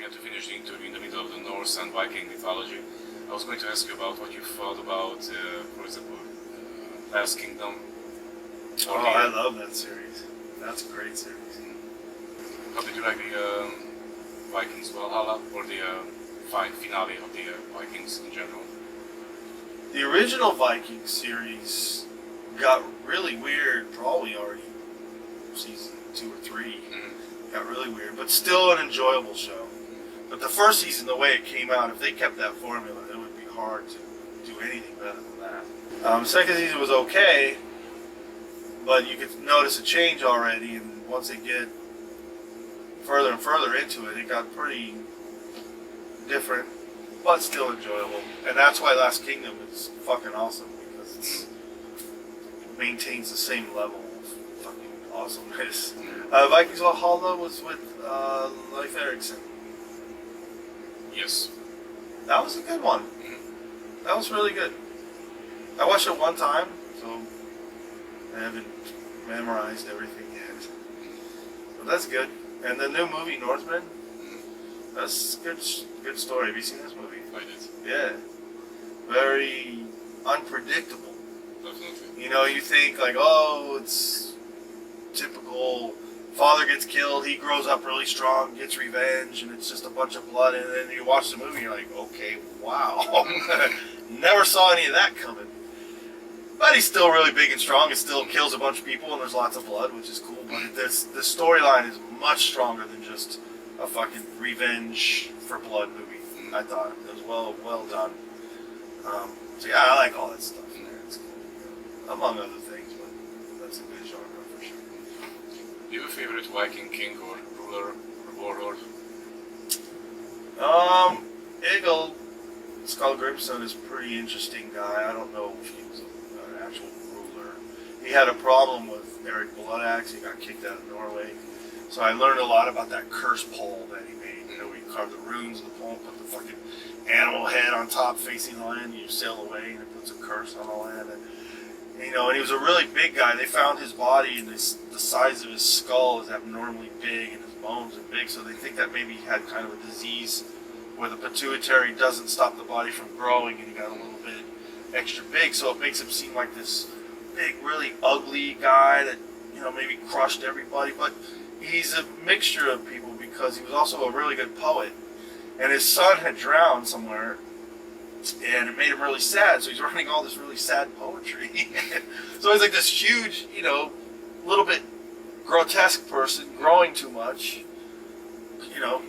had to finish the interview in the middle of the Norse and Viking mythology. I was going to ask you about what you thought about, for example, Last Kingdom. I love that series. That's a great series. How did you like the Vikings Valhalla, or the finale of the Vikings in general? The original Vikings series got really weird, probably already season 2 or 3. Mm-hmm. Got really weird, but still an enjoyable show. But the first season, the way it came out, if they kept that formula, it would be hard to do anything better than that. Second season was okay, but you could notice a change already, and once they get further and further into it, it got pretty different, but still enjoyable. And that's why Last Kingdom is fucking awesome, because it maintains the same level of fucking awesomeness. Vikings Valhalla was with Leif Erikson. Yes. That was a good one. Mm-hmm. That was really good. I watched it one time, so I haven't memorized everything yet. But that's good. And the new movie, Northman, that's good story. Have you seen this movie? I did. Yeah. Very unpredictable. Definitely. You know, you think like, oh, it's typical. Father gets killed, he grows up really strong, gets revenge, and it's just a bunch of blood. And then you watch the movie, and you're like, okay, wow. Never saw any of that coming. But he's still really big and strong. It still kills a bunch of people, and there's lots of blood, which is cool. But the storyline is much stronger than just a fucking revenge for blood movie. I thought it was well done. So yeah, I like all that stuff in there. It's cool, among other things, but that's a good genre for sure. Do you have a favorite Viking king or ruler or warlord? Egil Skallagrimsson is a pretty interesting guy. I don't know if he was an actual ruler. He had a problem with Eric Bloodaxe. He got kicked out of Norway. So I learned a lot about that curse pole that he made. You know, he carved the runes of the pole, put the fucking animal head on top facing the land, and you sail away, and it puts a curse on the land. And, you know, and he was a really big guy. They found his body, and the size of his skull is abnormally big, and his bones are big, so they think that maybe he had kind of a disease where the pituitary doesn't stop the body from growing, and he got a little bit extra big, so it makes him seem like this big, really ugly guy that, you know, maybe crushed everybody. But he's a mixture of people because he was also a really good poet. And his son had drowned somewhere, and it made him really sad, so he's writing all this really sad poetry. So he's like this huge, you know, little bit grotesque person, growing too much, you know,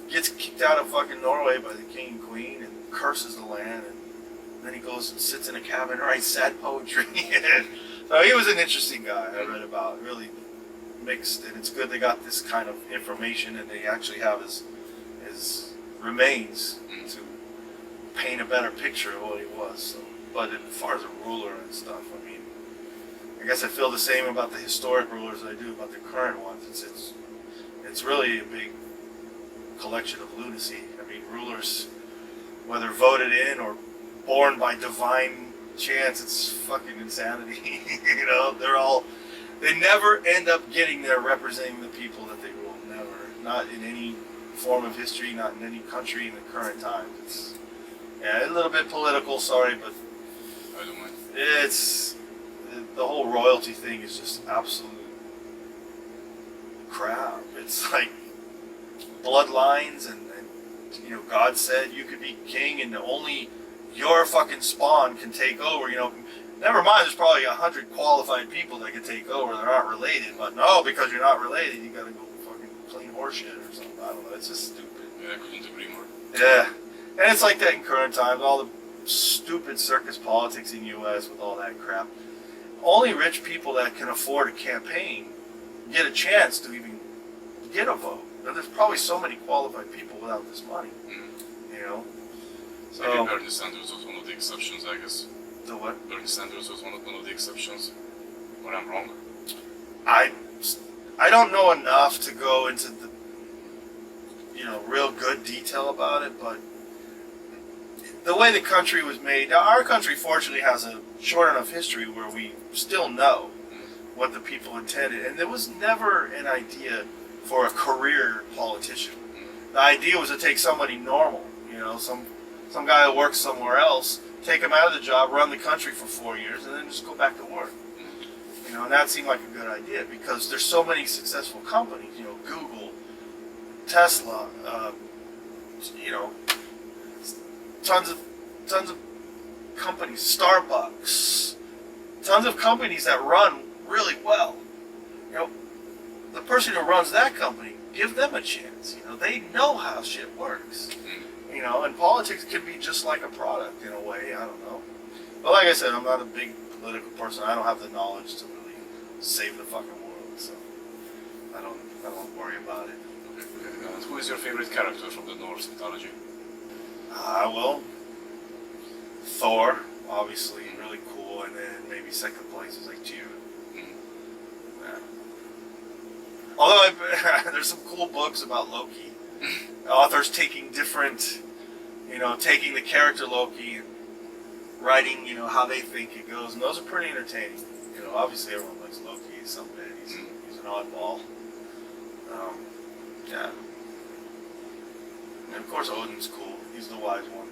gets kicked out of fucking Norway by the king and queen and curses the land, and then he goes and sits in a cabin and writes sad poetry. So he was an interesting guy I read about, really mixed, and it's good they got this kind of information and they actually have his remains to paint a better picture of what he was. So, but as far as a ruler and stuff, I mean, I guess I feel the same about the historic rulers as I do about the current ones. It's really a big collection of lunacy. I mean, rulers, whether voted in or born by divine chance, it's fucking insanity. You know, they never end up getting there representing the people that they rule. Never. Not in any form of history, not in any country in the current times. It's, yeah, a little bit political, sorry, but I don't mind. It's, the whole royalty thing is just absolute crap. It's like bloodlines and you know, God said you could be king and only your fucking spawn can take over. You know, never mind, there's probably 100 qualified people that can take over that aren't related, but no, because you're not related, you gotta go fucking clean horseshit or something. I don't know, it's just stupid. Yeah, I couldn't agree more. Yeah, and it's like that in current times, all the stupid circus politics in the U.S. with all that crap. Only rich people that can afford a campaign get a chance to even get a vote. Now, there's probably so many qualified people without this money, you know. So I think Bernie Sanders was one of the exceptions, I guess. The what? Bernie Sanders was one of the exceptions. Or I'm wrong? I don't know enough to go into the, you know, real good detail about it, but the way the country was made, now our country fortunately has a short enough history where we still know what the people intended, and there was never an idea for a career politician. The idea was to take somebody normal, you know, some guy who works somewhere else, take him out of the job, run the country for 4 years, and then just go back to work. You know, and that seemed like a good idea because there's so many successful companies, you know, Google, Tesla, you know, tons of companies, Starbucks, tons of companies that run really well. You know, the person who runs that company, give them a chance. You know, they know how shit works. You know, and politics can be just like a product in a way. I don't know. But like I said, I'm not a big political person. I don't have the knowledge to really save the fucking world, so I don't worry about it. Okay. And who is your favorite character from the Norse mythology? Well, Thor, obviously, really cool, and then maybe second place is like Jude. Yeah. Although there's some cool books about Loki. Authors taking different, you know, taking the character Loki and writing, you know, how they think it goes, and those are pretty entertaining. You know, obviously everyone likes Loki. He's an oddball. Yeah. And of course Odin's cool. He's the wise one.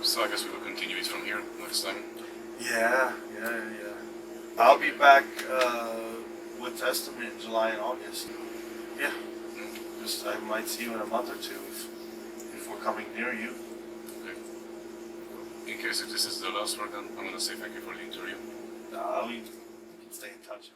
So I guess we will continue it from here next time. Yeah. I'll be back with Testament in July and August. Yeah. Just I might see you in a month or two if we're coming near you. Okay. In case if this is the last word, then I'm gonna say thank you for the interview. We can stay in touch.